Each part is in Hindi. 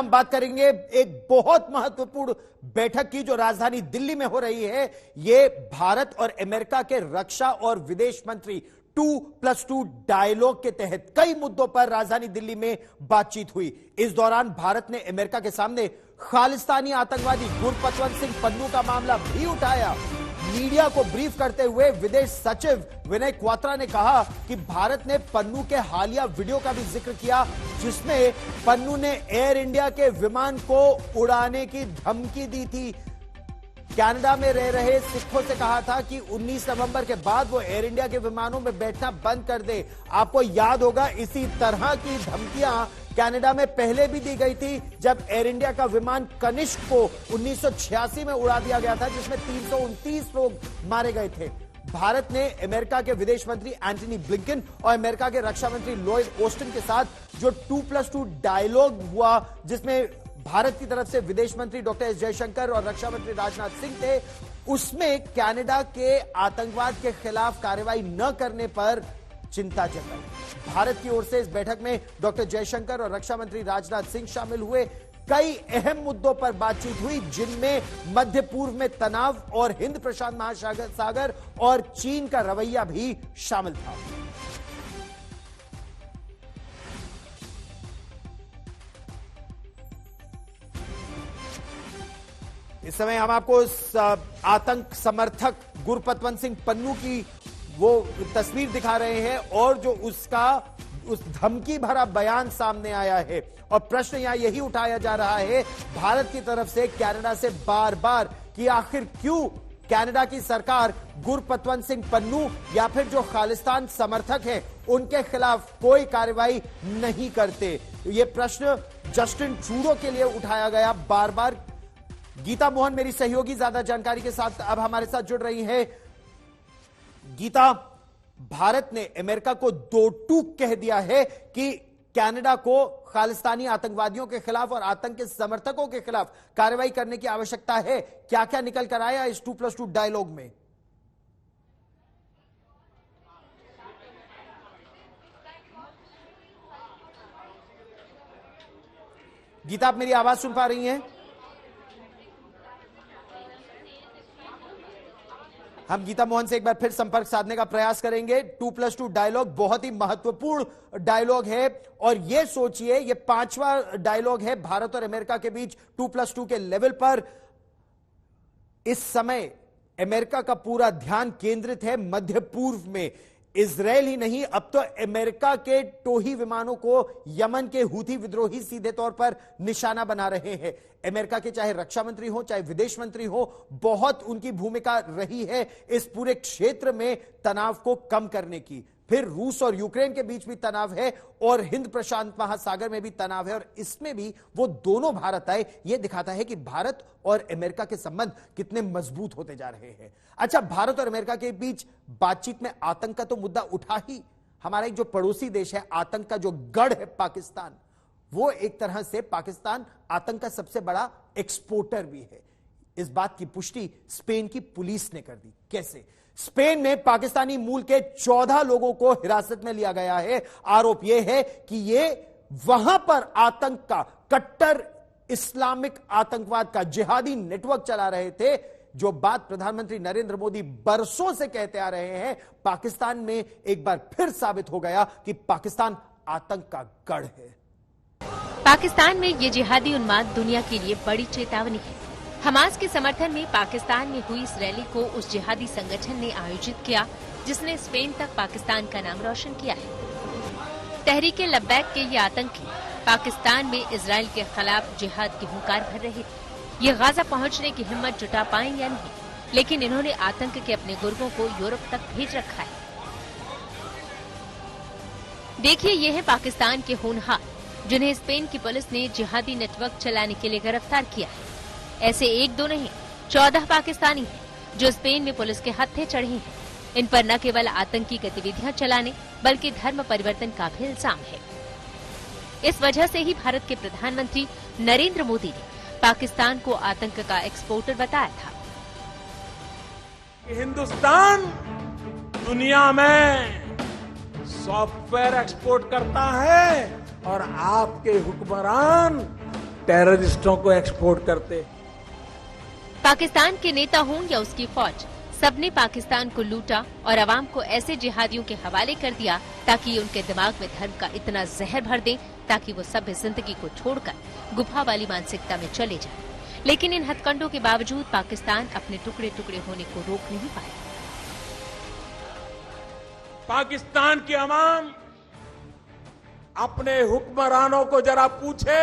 हम बात करेंगे एक बहुत महत्वपूर्ण बैठक की जो राजधानी दिल्ली में हो रही है। यह भारत और अमेरिका के रक्षा और विदेश मंत्री 2+2 डायलॉग के तहत कई मुद्दों पर राजधानी दिल्ली में बातचीत हुई। इस दौरान भारत ने अमेरिका के सामने खालिस्तानी आतंकवादी गुरपतवंत सिंह पन्नू का मामला भी उठाया। मीडिया को ब्रीफ करते हुए विदेश सचिव विनय क्वात्रा ने कहा कि भारत ने पन्नू के हालिया वीडियो का भी जिक्र किया, जिसमें पन्नू ने एयर इंडिया के विमान को उड़ाने की धमकी दी थी। कनाडा में रह रहे सिखों से कहा था कि 19 नवंबर के बाद वो एयर इंडिया के विमानों में बैठना बंद कर दे। आपको याद होगा, इसी तरह की धमकियां कनाडा में पहले भी दी गई थी, जब एयर इंडिया का विमान कनिष्क को 1986 में उड़ा दिया गया था, जिसमें 329 लोग मारे गए थे। भारत ने अमेरिका के विदेश मंत्री एंटनी ब्लिंकन और अमेरिका के रक्षा मंत्री लॉयड ऑस्टिन के साथ जो 2+2 डायलॉग हुआ, जिसमें भारत की तरफ से विदेश मंत्री डॉक्टर एस जयशंकर और रक्षा मंत्री राजनाथ सिंह थे, उसमें कनाडा के आतंकवाद के खिलाफ कार्रवाई न करने पर चिंता जताई। भारत की ओर से इस बैठक में डॉक्टर जयशंकर और रक्षा मंत्री राजनाथ सिंह शामिल हुए। कई अहम मुद्दों पर बातचीत हुई, जिनमें मध्य पूर्व में तनाव और हिंद प्रशांत महासागर और चीन का रवैया भी शामिल था। इस समय हम आपको आतंक समर्थक गुरपतवंत सिंह पन्नू की वो तस्वीर दिखा रहे हैं और जो उस धमकी भरा बयान सामने आया है। और प्रश्न यहां यही उठाया जा रहा है भारत की तरफ से कनाडा से बार बार कि आखिर क्यों कनाडा की सरकार गुरपतवंत सिंह पन्नू या फिर जो खालिस्तान समर्थक हैं उनके खिलाफ कोई कार्रवाई नहीं करते। ये प्रश्न जस्टिन ट्रूडो के लिए उठाया गया बार बार। गीता मोहन मेरी सहयोगी ज्यादा जानकारी के साथ अब हमारे साथ जुड़ रही है। गीता, भारत ने अमेरिका को दो टूक कह दिया है कि कनाडा को खालिस्तानी आतंकवादियों के खिलाफ और आतंक के समर्थकों के खिलाफ कार्रवाई करने की आवश्यकता है। क्या क्या निकल कर आया इस 2+2 डायलॉग में? गीता, आप मेरी आवाज सुन पा रही हैं? हम गीता मोहन से एक बार फिर संपर्क साधने का प्रयास करेंगे। 2+2 डायलॉग बहुत ही महत्वपूर्ण डायलॉग है और यह सोचिए ये 5वां डायलॉग है भारत और अमेरिका के बीच 2+2 के लेवल पर। इस समय अमेरिका का पूरा ध्यान केंद्रित है मध्य पूर्व में। इजरायल ही नहीं, अब तो अमेरिका के टोही विमानों को यमन के हूथी विद्रोही सीधे तौर पर निशाना बना रहे हैं। अमेरिका के चाहे रक्षा मंत्री हो चाहे विदेश मंत्री हो, बहुत उनकी भूमिका रही है इस पूरे क्षेत्र में तनाव को कम करने की। फिर रूस और यूक्रेन के बीच भी तनाव है और हिंद प्रशांत महासागर में भी तनाव है और इसमें भी वो दोनों भारत आए। यह दिखाता है कि भारत और अमेरिका के संबंध कितने मजबूत होते जा रहे हैं। अच्छा, भारत और अमेरिका के बीच बातचीत में आतंक का तो मुद्दा उठा ही। हमारा एक जो पड़ोसी देश है, आतंक का जो गढ़ है पाकिस्तान, वो एक तरह से पाकिस्तान आतंक का सबसे बड़ा एक्सपोर्टर भी है। इस बात की पुष्टि स्पेन की पुलिस ने कर दी। कैसे? स्पेन में पाकिस्तानी मूल के 14 लोगों को हिरासत में लिया गया है। आरोप यह है कि ये वहां पर आतंक का, कट्टर इस्लामिक आतंकवाद का जिहादी नेटवर्क चला रहे थे। जो बात प्रधानमंत्री नरेंद्र मोदी बरसों से कहते आ रहे हैं, पाकिस्तान में एक बार फिर साबित हो गया कि पाकिस्तान आतंक का गढ़ है। पाकिस्तान में ये जिहादी उन्माद दुनिया के लिए बड़ी चेतावनी है। हमास के समर्थन में पाकिस्तान में हुई इस रैली को उस जिहादी संगठन ने आयोजित किया जिसने स्पेन तक पाकिस्तान का नाम रोशन किया है। तहरीके लब्बैक के ये आतंकी पाकिस्तान में इजराइल के खिलाफ जिहाद की हुंकार भर रहे थे। ये गाजा पहुंचने की हिम्मत जुटा पाएं या नहीं, लेकिन इन्होंने आतंक के अपने गुर्गों को यूरोप तक भेज रखा है। देखिए, ये है पाकिस्तान के होनहार जिन्हें स्पेन की पुलिस ने जिहादी नेटवर्क चलाने के लिए गिरफ्तार किया है। ऐसे एक दो नहीं, 14 पाकिस्तानी हैं जो स्पेन में पुलिस के हत्थे चढ़े हैं। इन पर न केवल आतंकी गतिविधियां चलाने बल्कि धर्म परिवर्तन का भी इल्जाम है। इस वजह से ही भारत के प्रधानमंत्री नरेंद्र मोदी ने पाकिस्तान को आतंक का एक्सपोर्टर बताया था। हिंदुस्तान दुनिया में सॉफ्टवेयर एक्सपोर्ट करता है और आपके हुक्मरान टेररिस्टों को एक्सपोर्ट करते हैं। पाकिस्तान के नेता हों या उसकी फौज, सबने पाकिस्तान को लूटा और अवाम को ऐसे जिहादियों के हवाले कर दिया ताकि उनके दिमाग में धर्म का इतना जहर भर दें ताकि वो सभ्य जिंदगी को छोड़कर गुफा वाली मानसिकता में चले जाएं। लेकिन इन हथकंडों के बावजूद पाकिस्तान अपने टुकड़े टुकड़े होने को रोक नहीं पाया। पाकिस्तान की अवाम अपने हुक्मरानों को जरा पूछे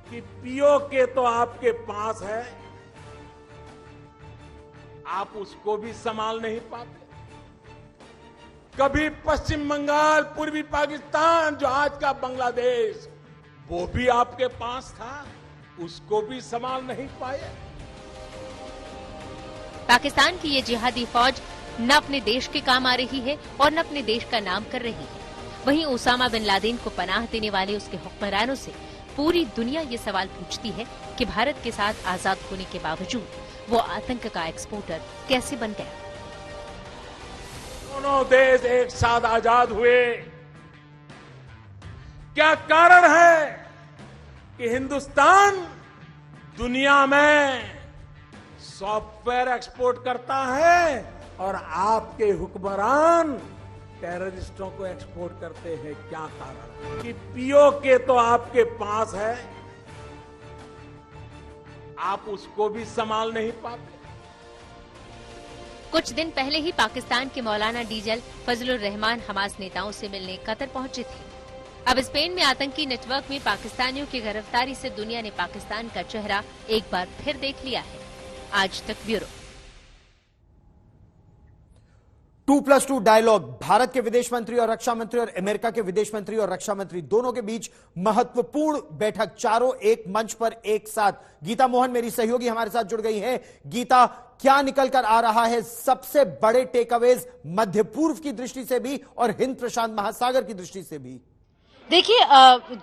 कि पीओके तो आपके पास है, आप उसको भी संभाल नहीं पाते। कभी पश्चिम बंगाल, पूर्वी पाकिस्तान जो आज का बांग्लादेश, वो भी आपके पास था, उसको भी संभाल नहीं पाए। पाकिस्तान की ये जिहादी फौज न अपने देश के काम आ रही है और न अपने देश का नाम कर रही है। वहीं ओसामा बिन लादेन को पनाह देने वाले उसके हुक्मरानों से पूरी दुनिया ये सवाल पूछती है कि भारत के साथ आजाद होने के बावजूद वो आतंक का एक्सपोर्टर कैसे बन गया। दोनों देश एक साथ आजाद हुए, क्या कारण है कि हिंदुस्तान दुनिया में सॉफ्टवेयर एक्सपोर्ट करता है और आपके हुक्मरान टेररिस्टों को एक्सपोर्ट करते हैं? क्या कारण कि पीओके तो आपके पास है, आप उसको भी संभाल नहीं पाते। कुछ दिन पहले ही पाकिस्तान के मौलाना डीजल फजलुर रहमान हमास नेताओं से मिलने कतर पहुंचे थे। अब स्पेन में आतंकी नेटवर्क में पाकिस्तानियों की गिरफ्तारी से दुनिया ने पाकिस्तान का चेहरा एक बार फिर देख लिया है। आज तक ब्यूरो। 2+2 डायलॉग भारत के विदेश मंत्री और रक्षा मंत्री और अमेरिका के विदेश मंत्री और रक्षा मंत्री दोनों के बीच महत्वपूर्ण बैठक, चारों एक मंच पर एक साथ। गीता मोहन मेरी सहयोगी हमारे साथ जुड़ गई हैं। गीता, क्या निकल कर आ रहा है सबसे बड़े टेकअवेज मध्य पूर्व की दृष्टि से भी और हिंद प्रशांत महासागर की दृष्टि से भी? देखिए,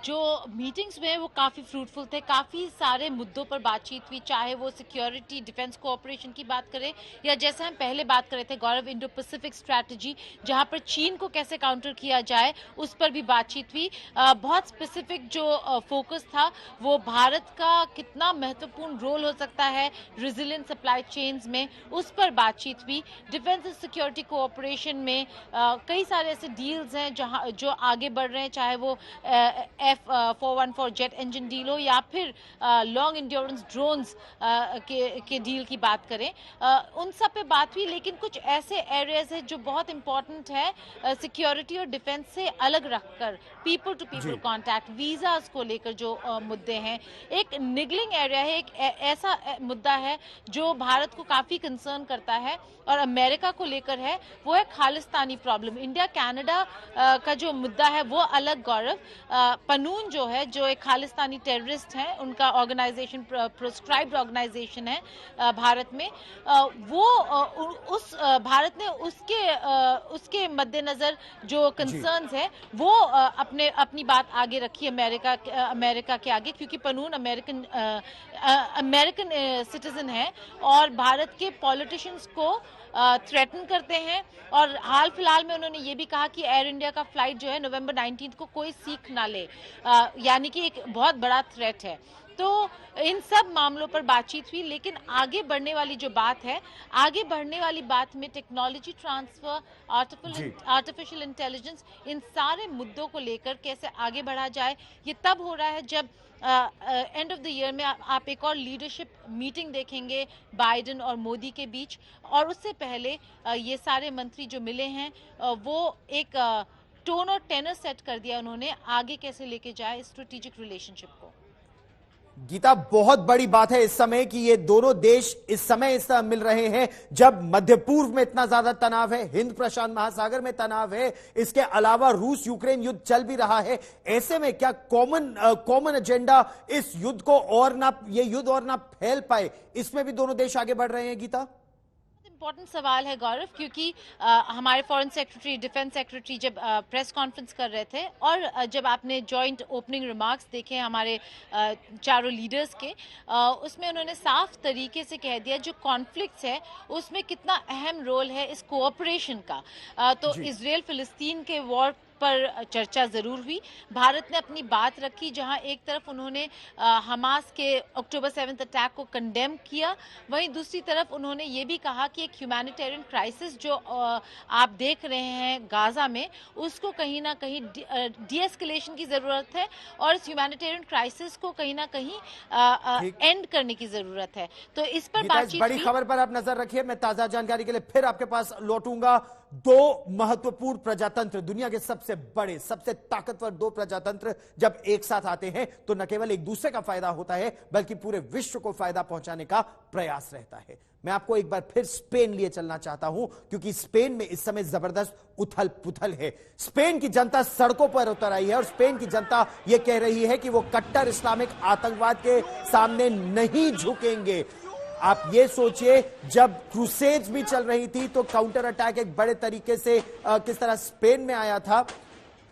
जो मीटिंग्स में वो काफ़ी फ्रूटफुल थे, काफ़ी सारे मुद्दों पर बातचीत हुई, चाहे वो सिक्योरिटी डिफेंस कोऑपरेशन की बात करें या जैसे हम पहले बात कर रहे थे गौरव, इंडो पैसिफिक स्ट्रैटेजी, जहां पर चीन को कैसे काउंटर किया जाए उस पर भी बातचीत हुई। बहुत स्पेसिफिक जो फोकस था वो भारत का कितना महत्वपूर्ण रोल हो सकता है रेजिलिएंट सप्लाई चेन्स में, उस पर बातचीत हुई। डिफेंस एंड सिक्योरिटी कोऑपरेशन में कई सारे ऐसे डील्स हैं जहां जो आगे बढ़ रहे हैं, चाहे वो F414 जेट इंजन डील हो या फिर लॉन्ग इंड्योरेंस ड्रोन्स के डील की बात करें, उन सब पे बात हुई। लेकिन कुछ ऐसे एरियाज है जो बहुत इंपॉर्टेंट है सिक्योरिटी और डिफेंस से अलग रखकर, people to people contact, visas को लेकर जो मुद्दे हैं। एक निगलिंग एरिया है, एक ऐसा मुद्दा है जो भारत को काफी कंसर्न करता है और अमेरिका को लेकर है, वो है खालिस्तानी प्रॉब्लम। इंडिया कनाडा का जो मुद्दा है वो अलग। गौरव, पनून जो है, जो एक खालिस्तानी टेररिस्ट है, उनका ऑर्गेनाइजेशन प्रोस्क्राइब्ड ऑर्गेनाइजेशन है भारत में, वो उस भारत ने उसके मद्देनजर जो कंसर्न्स है वो अपनी बात आगे रखी अमेरिका के आगे, क्योंकि पनून अमेरिकन सिटीजन है और भारत के पॉलिटिशियंस को थ्रेटन करते हैं। और हाल फिलहाल में उन्होंने ये भी कहा कि एयर इंडिया का फ्लाइट जो है नवंबर 19 को कोई सीख ना ले, यानी कि एक बहुत बड़ा थ्रेट है। तो इन सब मामलों पर बातचीत हुई। लेकिन आगे बढ़ने वाली जो बात है, आगे बढ़ने वाली बात में टेक्नोलॉजी ट्रांसफर, आर्टिफिशियल इंटेलिजेंस, इन सारे मुद्दों को लेकर कैसे आगे बढ़ा जाए, ये तब हो रहा है जब एंड ऑफ द ईयर में आप एक और लीडरशिप मीटिंग देखेंगे बाइडेन और मोदी के बीच। और उससे पहले ये सारे मंत्री जो मिले हैं वो एक टोन और टेनर सेट कर दिया उन्होंने, आगे कैसे लेके जाए स्ट्रेटेजिक रिलेशनशिप को। गीता, बहुत बड़ी बात है इस समय कि ये दोनों देश इस समय मिल रहे हैं जब मध्य पूर्व में इतना ज्यादा तनाव है, हिंद प्रशांत महासागर में तनाव है, इसके अलावा रूस यूक्रेन युद्ध चल भी रहा है। ऐसे में क्या कॉमन एजेंडा इस युद्ध को और ना फैल पाए, इसमें भी दोनों देश आगे बढ़ रहे हैं? गीता, इम्पोर्टेंट सवाल है गौरव, क्योंकि हमारे फॉरेन सेक्रेटरी, डिफेंस सेक्रेटरी जब प्रेस कॉन्फ्रेंस कर रहे थे और जब आपने जॉइंट ओपनिंग रिमार्क्स देखे हमारे चारों लीडर्स के, उसमें उन्होंने साफ तरीके से कह दिया जो कॉन्फ्लिक्ट्स है उसमें कितना अहम रोल है इस कोऑपरेशन का। तो इजराइल फिलिस्तीन के वॉर पर चर्चा जरूर हुई। भारत ने अपनी बात रखी, जहां एक तरफ उन्होंने हमास के अक्टूबर 7 अटैक को कंडेम किया, वहीं दूसरी तरफ उन्होंने ये भी कहा कि एक ह्यूमैनिटेरियन क्राइसिस जो आप देख रहे हैं गाजा में, उसको कहीं ना कहीं डीएस्केलेशन की जरूरत है और इस ह्यूमैनिटेरियन क्राइसिस को कहीं ना कहीं एंड करने की जरूरत है। तो इस पर बातचीत बड़ी खबर पर आप नजर रखिए। मैं ताजा जानकारी के लिए फिर आपके पास लौटूंगा। दो महत्वपूर्ण प्रजातंत्र, दुनिया के सबसे बड़े, सबसे ताकतवर दो प्रजातंत्र जब एक साथ आते हैं तो न केवल एक दूसरे का फायदा होता है बल्कि पूरे विश्व को फायदा पहुंचाने का प्रयास रहता है। मैं आपको एक बार फिर स्पेन लिए चलना चाहता हूं क्योंकि स्पेन में इस समय जबरदस्त उथल पुथल है। स्पेन की जनता सड़कों पर उतर आई है और स्पेन की जनता यह कह रही है कि वो कट्टर इस्लामिक आतंकवाद के सामने नहीं झुकेंगे। आप ये सोचिए, जब क्रूसेड्स भी चल रही थी तो काउंटर अटैक एक बड़े तरीके से किस तरह स्पेन में आया था।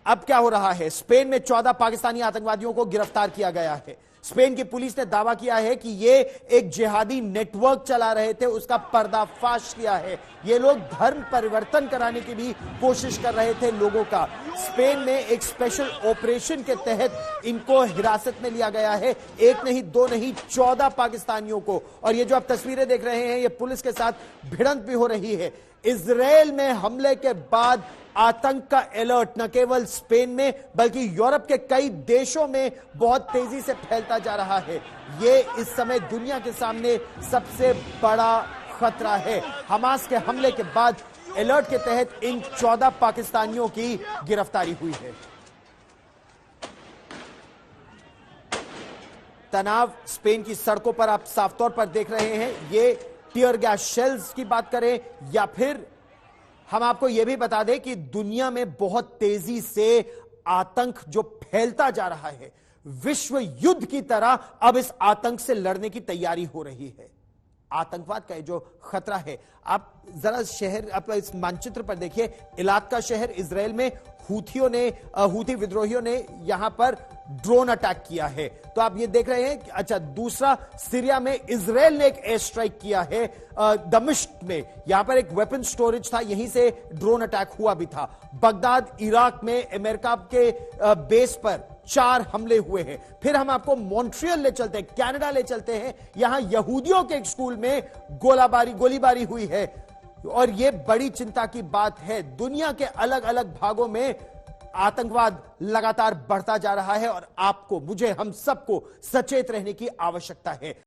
अब क्या हो रहा है, स्पेन में 14 पाकिस्तानी आतंकवादियों को गिरफ्तार किया गया है। स्पेन की पुलिस ने दावा किया है कि ये एक जिहादी नेटवर्क चला रहे थे, उसका पर्दाफाश किया है। ये लोग धर्म परिवर्तन कराने की भी कोशिश कर रहे थे लोगों का। स्पेन में एक स्पेशल ऑपरेशन के तहत इनको हिरासत में लिया गया है, एक नहीं दो नहीं 14 पाकिस्तानियों को। और ये जो आप तस्वीरें देख रहे हैं, ये पुलिस के साथ भिड़ंत भी हो रही है। इजरायल में हमले के बाद आतंक का अलर्ट न केवल स्पेन में बल्कि यूरोप के कई देशों में बहुत तेजी से फैलता जा रहा है। ये इस समय दुनिया के सामने सबसे बड़ा खतरा है। हमास के हमले के बाद अलर्ट के तहत इन 14 पाकिस्तानियों की गिरफ्तारी हुई है। तनाव स्पेन की सड़कों पर आप साफ तौर पर देख रहे हैं। ये टीयर गैस शेल्स की बात करें या फिर हम आपको यह भी बता दें कि दुनिया में बहुत तेजी से आतंक जो फैलता जा रहा है, विश्व युद्ध की तरह अब इस आतंक से लड़ने की तैयारी हो रही है। आतंकवाद का जो खतरा है, आप जरा शहर, आप इस मानचित्र पर देखिए, इलाक का शहर इजरायल में हूथी विद्रोहियों ने यहां पर ड्रोन अटैक किया है। तो आप ये देख रहे हैं। अच्छा, दूसरा, सीरिया में इजरायल ने एक एयर स्ट्राइक किया है दमिश्क में। यहां पर एक वेपन स्टोरेज था, यहीं से ड्रोन अटैक हुआ भी था। बगदाद इराक में अमेरिका के बेस पर 4 हमले हुए हैं। फिर हम आपको मॉन्ट्रियल ले चलते हैं, कनाडा ले चलते हैं। यहां यहूदियों के एक स्कूल में गोलीबारी हुई है और यह बड़ी चिंता की बात है। दुनिया के अलग अलग भागों में आतंकवाद लगातार बढ़ता जा रहा है और आपको, मुझे, हम सबको सचेत रहने की आवश्यकता है।